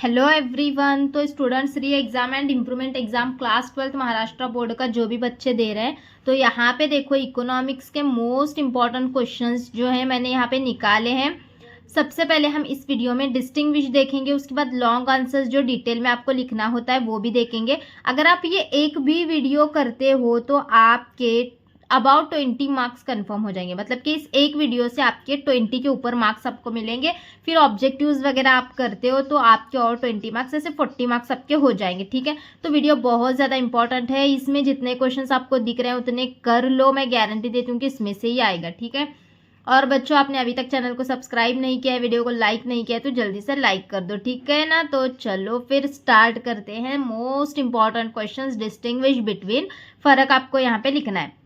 Hello everyone. तो students re exam and improvement exam class 12 Maharashtra board का जो भी बच्चे दे रहे हैं, तो यहाँ पे देखो इकोनॉमिक्स के मोस्ट इंपॉर्टेंट क्वेश्चंस जो है मैंने यहाँ पे निकाले हैं। सबसे पहले हम इस वीडियो में डिस्टिंग्विश देखेंगे, उसके बाद लॉन्ग आंसर्स जो डिटेल में आपको लिखना होता है वो भी देखेंगे। अगर आप ये एक भी वीडियो करते हो तो आपके अबाउट 20 मार्क्स कंफर्म हो जाएंगे, मतलब कि इस एक वीडियो से आपके 20 के ऊपर मार्क्स आपको मिलेंगे। फिर ऑब्जेक्टिव्स वगैरह आप करते हो तो आपके और 20 मार्क्स, ऐसे 40 मार्क्स आपके हो जाएंगे। ठीक है, तो वीडियो बहुत ज़्यादा इंपॉर्टेंट है। इसमें जितने क्वेश्चंस आपको दिख रहे हैं उतने कर लो, मैं गारंटी देती हूँ कि इसमें से ही आएगा। ठीक है, और बच्चों आपने अभी तक चैनल को सब्सक्राइब नहीं किया है, वीडियो को लाइक नहीं किया है, तो जल्दी से लाइक कर दो। ठीक है ना, तो चलो फिर स्टार्ट करते हैं। Most important questions, distinguish between, फर्क आपको यहाँ पे लिखना है।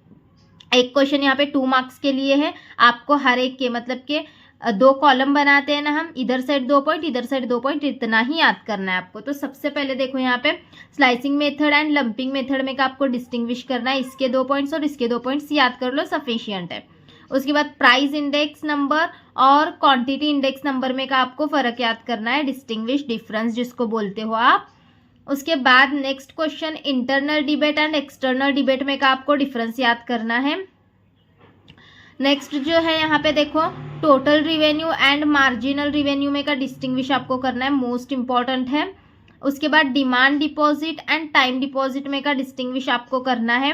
एक क्वेश्चन यहाँ पे 2 मार्क्स के लिए है। आपको हर एक के मतलब के 2 कॉलम बनाते हैं ना हम, इधर साइड 2 पॉइंट, इधर साइड 2 पॉइंट, इतना ही याद करना है आपको। तो सबसे पहले देखो यहाँ पे slicing method and lumping method में का आपको डिस्टिंग्विश करना है। इसके 2 पॉइंट्स और इसके 2 पॉइंट्स याद कर लो, सफिशियंट है। उसके बाद प्राइस इंडेक्स नंबर और क्वांटिटी इंडेक्स नंबर में का आपको फर्क याद करना है, डिस्टिंग्विश डिफरेंस जिसको बोलते हो आप। उसके बाद next question internal debate and external debate में का आपको डिफरेंस याद करना है। नेक्स्ट जो है यहाँ पे देखो total revenue and marginal revenue में का डिस्टिंग्विश आपको करना है, मोस्ट इंपॉर्टेंट है। उसके बाद demand deposit and time deposit में का डिस्टिंग्विश आपको करना है।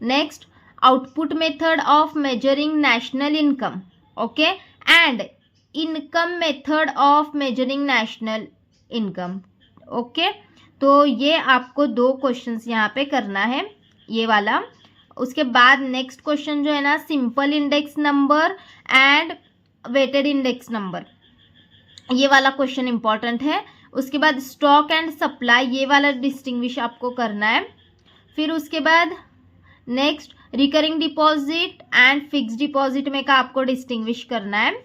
Next output method of measuring national income, okay, and income method of measuring national income, okay. तो ये आपको 2 क्वेश्चंस यहाँ पे करना है, ये वाला। उसके बाद नेक्स्ट क्वेश्चन जो है ना, simple index number and weighted index number, ये वाला क्वेश्चन इंपॉर्टेंट है। उसके बाद स्टॉक एंड सप्लाई, ये वाला डिस्टिंग्विश आपको करना है। फिर उसके बाद next recurring deposit and fixed deposit में का आपको डिस्टिंग्विश करना है।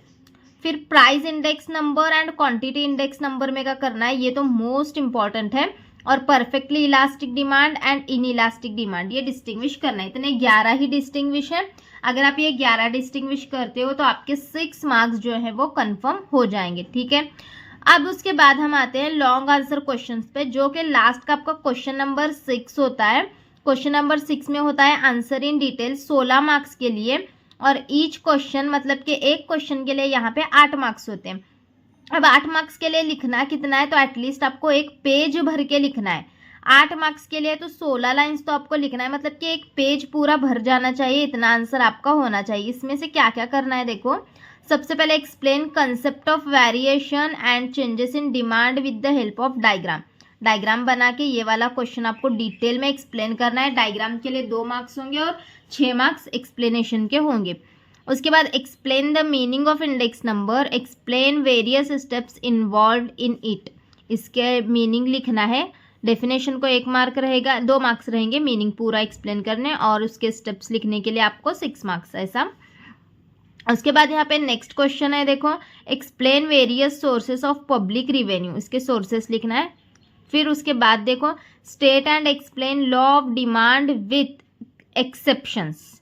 फिर price index number and quantity index number में का करना है, ये तो मोस्ट इंपॉर्टेंट है। और perfectly elastic demand and in elastic demand, ये डिस्टिंग्विश करना है। इतने 11 ही डिस्टिंग्विश है। अगर आप ये 11 डिस्टिंग्विश करते हो तो आपके 6 मार्क्स जो है वो कंफर्म हो जाएंगे। ठीक है, अब उसके बाद हम आते हैं लॉन्ग आंसर क्वेश्चंस पे, जो कि लास्ट का आपका क्वेश्चन नंबर 6 होता है। क्वेश्चन नंबर 6 में होता है आंसर इन डिटेल, 16 मार्क्स के लिए, और ईच क्वेश्चन मतलब कि एक क्वेश्चन के लिए यहाँ पे 8 मार्क्स होते हैं। अब 8 मार्क्स के लिए लिखना कितना है, तो एटलीस्ट आपको एक पेज भर के लिखना है। 8 मार्क्स के लिए तो 16 लाइंस तो आपको लिखना है, मतलब कि एक पेज पूरा भर जाना चाहिए, इतना आंसर आपका होना चाहिए। इसमें से क्या क्या करना है देखो, सबसे पहले explain concept of variation and changes in demand with the help of diagram. Diagram बना के ये वाला क्वेश्चन आपको डिटेल में एक्सप्लेन करना है। डायग्राम के लिए 2 मार्क्स होंगे और 6 मार्क्स एक्सप्लेनेशन के होंगे। उसके बाद explain the meaning of index number, explain various steps involve in it, इसके मीनिंग लिखना है। डेफिनेशन को 1 मार्क रहेगा, 2 मार्क्स रहेंगे मीनिंग पूरा एक्सप्लेन करने, और उसके स्टेप्स लिखने के लिए आपको 6 मार्क्स ऐसा। उसके बाद यहाँ पे नेक्स्ट क्वेश्चन है देखो, explain various sources of public revenue, इसके सोर्सेस लिखना है। फिर उसके बाद देखो state and explain law of demand with exceptions,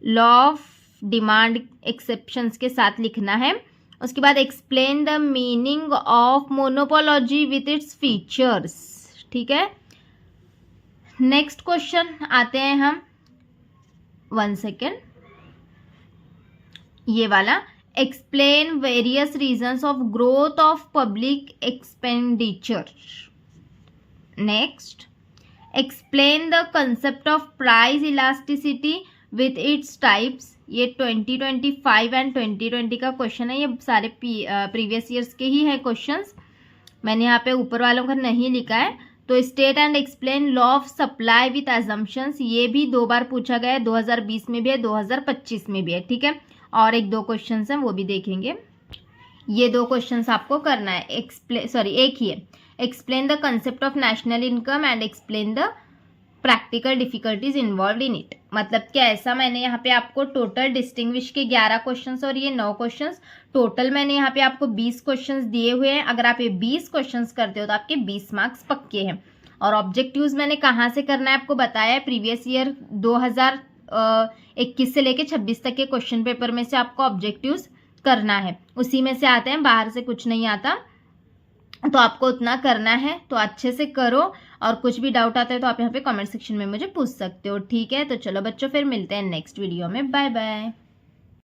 law of demand exceptions के साथ लिखना है। उसके बाद explain the meaning of monopoly with its features. ठीक है, नेक्स्ट क्वेश्चन आते हैं हम, 1 सेकेंड, ये वाला explain various reasons of growth of public expenditure. Next explain the concept of price elasticity with its types, ये 2025 एंड 2020 का क्वेश्चन है। ये सारे प्रीवियस ईयर्स के ही हैं क्वेश्चंस, मैंने यहाँ पे ऊपर वालों का नहीं लिखा है। तो state and explain law of supply with assumptions, ये भी 2 बार पूछा गया है, 2020 में भी है, 2025 में भी है। ठीक है, और 1-2 क्वेश्चन हैं वो भी देखेंगे। ये 2 क्वेश्चंस आपको करना है, एक ही है। Explain the concept of national income and explain the practical difficulties involve in it, मतलब कि ऐसा मैंने यहाँ पे आपको टोटल डिस्टिंग्विश के 11 क्वेश्चंस और ये 9 क्वेश्चंस, टोटल मैंने यहाँ पे आपको 20 क्वेश्चंस दिए हुए हैं। अगर आप ये 20 क्वेश्चंस करते हो तो आपके 20 मार्क्स पक्के हैं। और ऑब्जेक्टिव्स मैंने कहाँ से करना है आपको बताया है, प्रीवियस ईयर 2021 से लेके 26 तक के क्वेश्चन पेपर में से आपको ऑब्जेक्टिव्स करना है, उसी में से आते हैं, बाहर से कुछ नहीं आता। तो आपको उतना करना है, तो अच्छे से करो। और कुछ भी डाउट आता है तो आप यहाँ पे कमेंट सेक्शन में मुझे पूछ सकते हो। ठीक है, तो चलो बच्चों, फिर मिलते हैं नेक्स्ट वीडियो में। Bye bye.